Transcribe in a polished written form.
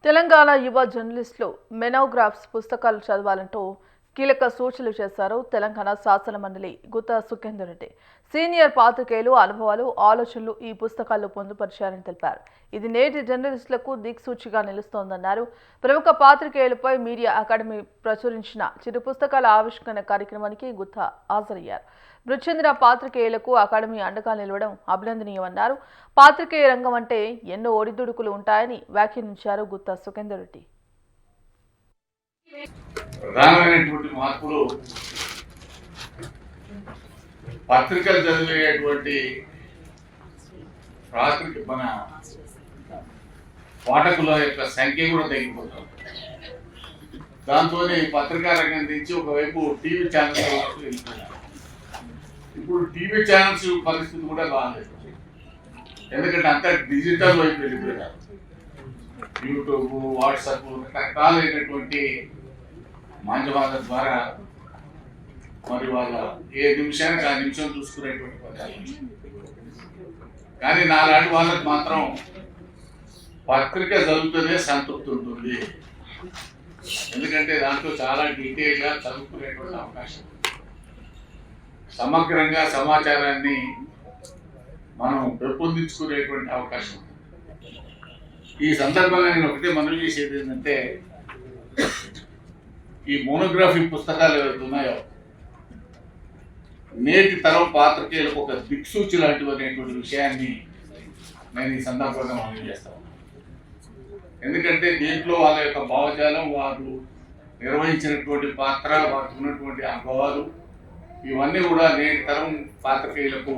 తెలంగాణ యువ జర్నలిస్టులు మెనోగ్రాఫ్స్ పుస్తకాలు చదవాలంటూ కీలక సూచనలు చేశారు తెలంగాణ శాసన మండలి గుత్తా సుఖేందర్ రెడ్డి. సీనియర్ పాత్రికేయులు అనుభవాలు, ఆలోచనలు ఈ పుస్తకాల్లో పొందుపరిచారని తెలిపారు. ఇది నేటి జర్నలిస్టులకు దిక్సూచిగా నిలుస్తోందన్నారు. ప్రముఖ పాత్రికేయులపై మీడియా అకాడమీ ప్రచురించిన చిరు పుస్తకాల ఆవిష్కరణ కార్యక్రమానికి గుత్తా హాజరయ్యారు. మృతి చెందిన పాత్రికేయులకు అకాడమీ అండగా నిలవడం అభినందనీయమన్నారు. పాత్రికేయ రంగం అంటే ఎన్నో ఒడిదుడుకులు ఉంటాయని వ్యాఖ్యానించారు గుత్తా సుఖేందర్ రెడ్డి. ప్రధానమైనటువంటి మార్పులు పత్రికలు చదివేటువంటి మన పాఠకుల యొక్క సంఖ్య కూడా తగ్గిపోతుంది. దాంతో పత్రికా రంగం నుంచి ఒకవైపు టీవీ ఛానల్స్ వెళ్తున్నారు. ఇప్పుడు టీవీ ఛానల్స్ పరిస్థితి కూడా బాగాలేదు, ఎందుకంటే అంతా డిజిటల్ వైపు వెళ్ళిపోయినారు. యూట్యూబ్, వాట్సాప్ రకరకాలైనటువంటి మాధ్యమాల ద్వారా మరి వాళ్ళ ఏ నిమిషానికి ఆ నిమిషం చూసుకునేటువంటి పద్ధతి. కానీ నాలాంటి వాళ్ళకి మాత్రం పత్రిక చదువుతూనే సంతృప్తి ఉంటుంది, ఎందుకంటే దాంట్లో చాలా డీటెయిల్గా చదువుకునేటువంటి అవకాశం, సమగ్రంగా సమాచారాన్ని మనం పెంపొందించుకునేటువంటి అవకాశం. ఈ సందర్భంగా నేను ఒకటే మనవి చేసేది ఏంటంటే, ఈ మోనోగ్రఫీ పుస్తకాలు ఏవైతే ఉన్నాయో నేటి తరం పాత్రికేయులకు ఒక దిక్సూచి లాంటివనేటువంటి విషయాన్ని నేను ఈ సందర్భంగా మనవి చేస్తాను. ఎందుకంటే దీంట్లో వాళ్ళ యొక్క భావజాలం, వారు నిర్వహించినటువంటి పాత్ర, వారికి ఉన్నటువంటి అనుభవాలు, ఇవన్నీ కూడా నేటి తరం పాత్రికేయులకు